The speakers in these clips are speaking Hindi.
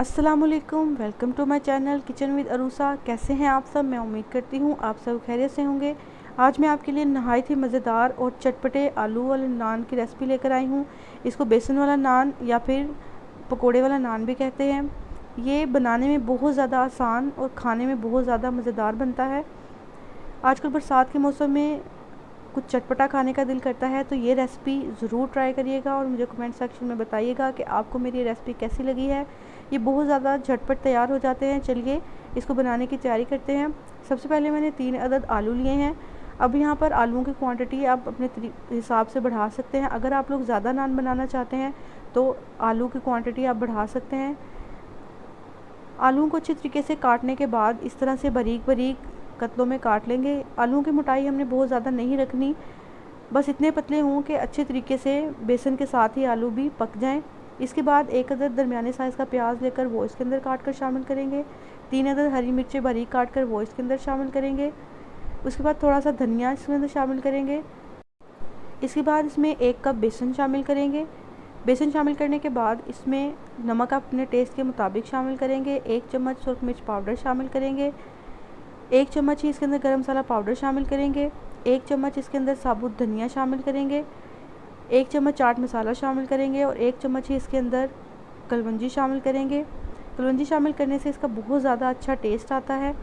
अस्सलामुअलैकुम, welcome to my channel kitchen with Arusa. कैसे हैं आप सब? मैं उम्मीद करती हूँ आप सब खैरियत से होंगे। आज मैं आपके लिए नहायत ही मज़ेदार और चटपटे आलू वाले नान की रेसिपी लेकर आई हूँ। इसको बेसन वाला नान या फिर पकोड़े वाला नान भी कहते हैं। ये बनाने में बहुत ज़्यादा आसान और खाने में बहुत ज़्यादा मज़ेदार बनता है। आजकल बरसात के मौसम में कुछ चटपटा खाने का दिल करता है, तो ये रेसिपी ज़रूर ट्राई करिएगा और मुझे कमेंट सेक्शन में बताइएगा कि आपको मेरी रेसिपी कैसी लगी है। ये बहुत ज़्यादा झटपट तैयार हो जाते हैं। चलिए इसको बनाने की तैयारी करते हैं। सबसे पहले मैंने 3 अदद आलू लिए हैं। अब यहाँ पर आलूओं की क्वांटिटी आप अपने हिसाब से बढ़ा सकते हैं। अगर आप लोग ज़्यादा नान बनाना चाहते हैं तो आलू की क्वांटिटी आप बढ़ा सकते हैं। आलूओं को अच्छी तरीके से काटने के बाद इस तरह से बारीक बारीक कतलों में काट लेंगे। आलूओं की मोटाई हमने बहुत ज़्यादा नहीं रखनी, बस इतने पतले हों कि अच्छे तरीके से बेसन के साथ ही आलू भी पक जाएं। इसके बाद 1 अदद दरमियाने साइज़ का प्याज लेकर वो इसके अंदर काट कर शामिल करेंगे। 3 अदद हरी मिर्चें बारीक काट कर वो इसके अंदर शामिल करेंगे। उसके बाद थोड़ा सा धनिया इसके अंदर शामिल करेंगे। इसके बाद इसमें 1 कप बेसन शामिल करेंगे। बेसन शामिल करने के बाद इसमें नमक आप अपने टेस्ट के मुताबिक शामिल करेंगे। 1 चम्मच सुरख मिर्च पाउडर शामिल करेंगे। 1 चम्मच ही इसके अंदर गरम मसाला पाउडर शामिल करेंगे। 1 चम्मच इसके अंदर साबुत धनिया शामिल करेंगे। 1 चम्मच चाट मसाला शामिल करेंगे और 1 चम्मच ही इसके अंदर कलवंजी शामिल करेंगे। कलवंजी शामिल करने से इसका बहुत ज़्यादा अच्छा टेस्ट आता है।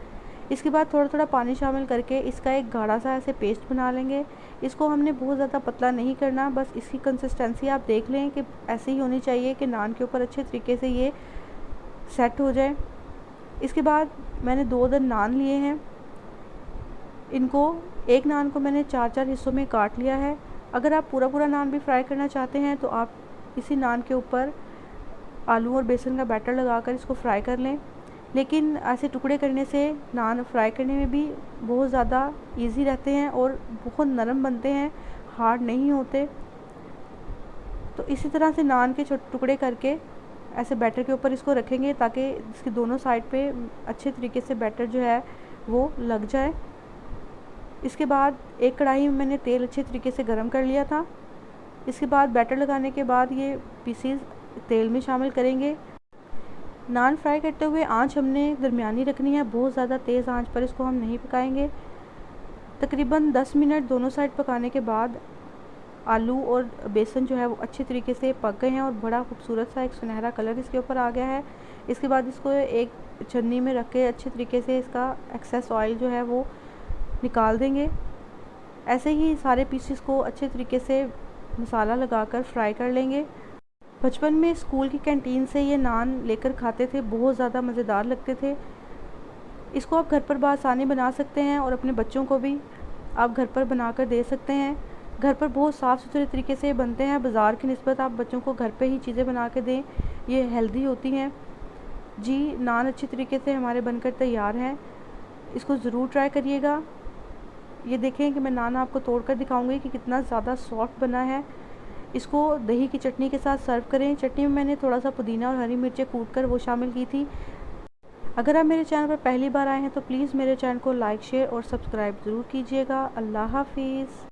इसके बाद थोड़ा थोड़ा पानी शामिल करके इसका एक गाढ़ा सा ऐसे पेस्ट बना लेंगे। इसको हमने बहुत ज़्यादा पतला नहीं करना, बस इसकी कंसिस्टेंसी आप देख लें कि ऐसी ही होनी चाहिए कि नान के ऊपर अच्छे तरीके से ये सेट हो जाए। इसके बाद मैंने 2 अदद नान लिए हैं। इनको एक नान को मैंने 4-4 हिस्सों में काट लिया है। अगर आप पूरा पूरा नान भी फ्राई करना चाहते हैं तो आप इसी नान के ऊपर आलू और बेसन का बैटर लगाकर इसको फ्राई कर लें, लेकिन ऐसे टुकड़े करने से नान फ्राई करने में भी बहुत ज़्यादा इजी रहते हैं और बहुत नरम बनते हैं, हार्ड नहीं होते। तो इसी तरह से नान के छोटे टुकड़े करके ऐसे बैटर के ऊपर इसको रखेंगे ताकि इसकी दोनों साइड पे अच्छे तरीके से बैटर जो है वो लग जाए। इसके बाद एक कढ़ाई में मैंने तेल अच्छे तरीके से गरम कर लिया था। इसके बाद बैटर लगाने के बाद ये पीसीज तेल में शामिल करेंगे। नान फ्राई करते हुए आंच हमने दरमियानी रखनी है, बहुत ज़्यादा तेज़ आंच पर इसको हम नहीं पकाएंगे। तकरीबन 10 मिनट दोनों साइड पकाने के बाद आलू और बेसन जो है वो अच्छे तरीके से पक गए हैं और बड़ा खूबसूरत सा एक सुनहरा कलर इसके ऊपर आ गया है। इसके बाद इसको एक छन्नी में रख के अच्छे तरीके से इसका एक्सेस ऑयल जो है वो निकाल देंगे। ऐसे ही सारे पीसेस को अच्छे तरीके से मसाला लगाकर फ्राई कर लेंगे। बचपन में स्कूल की कैंटीन से ये नान लेकर खाते थे, बहुत ज़्यादा मज़ेदार लगते थे। इसको आप घर पर बआसानी बना सकते हैं और अपने बच्चों को भी आप घर पर बनाकर दे सकते हैं। घर पर बहुत साफ़ सुथरे तरीके से बनते हैं। बाज़ार की निस्बत आप बच्चों को घर पे ही चीज़ें बना के दें, ये हेल्दी होती हैं। जी, नान अच्छी तरीके से हमारे बनकर तैयार हैं, इसको ज़रूर ट्राई करिएगा। ये देखें कि मैं नान आपको तोड़कर दिखाऊंगी कि कितना ज़्यादा सॉफ्ट बना है। इसको दही की चटनी के साथ सर्व करें। चटनी में मैंने थोड़ा सा पुदीना और हरी मिर्चें कूट कर वो शामिल की थी। अगर आप मेरे चैनल पर पहली बार आए हैं तो प्लीज़ मेरे चैनल को लाइक, शेयर और सब्सक्राइब ज़रूर कीजिएगा। अल्लाह हाफिज़।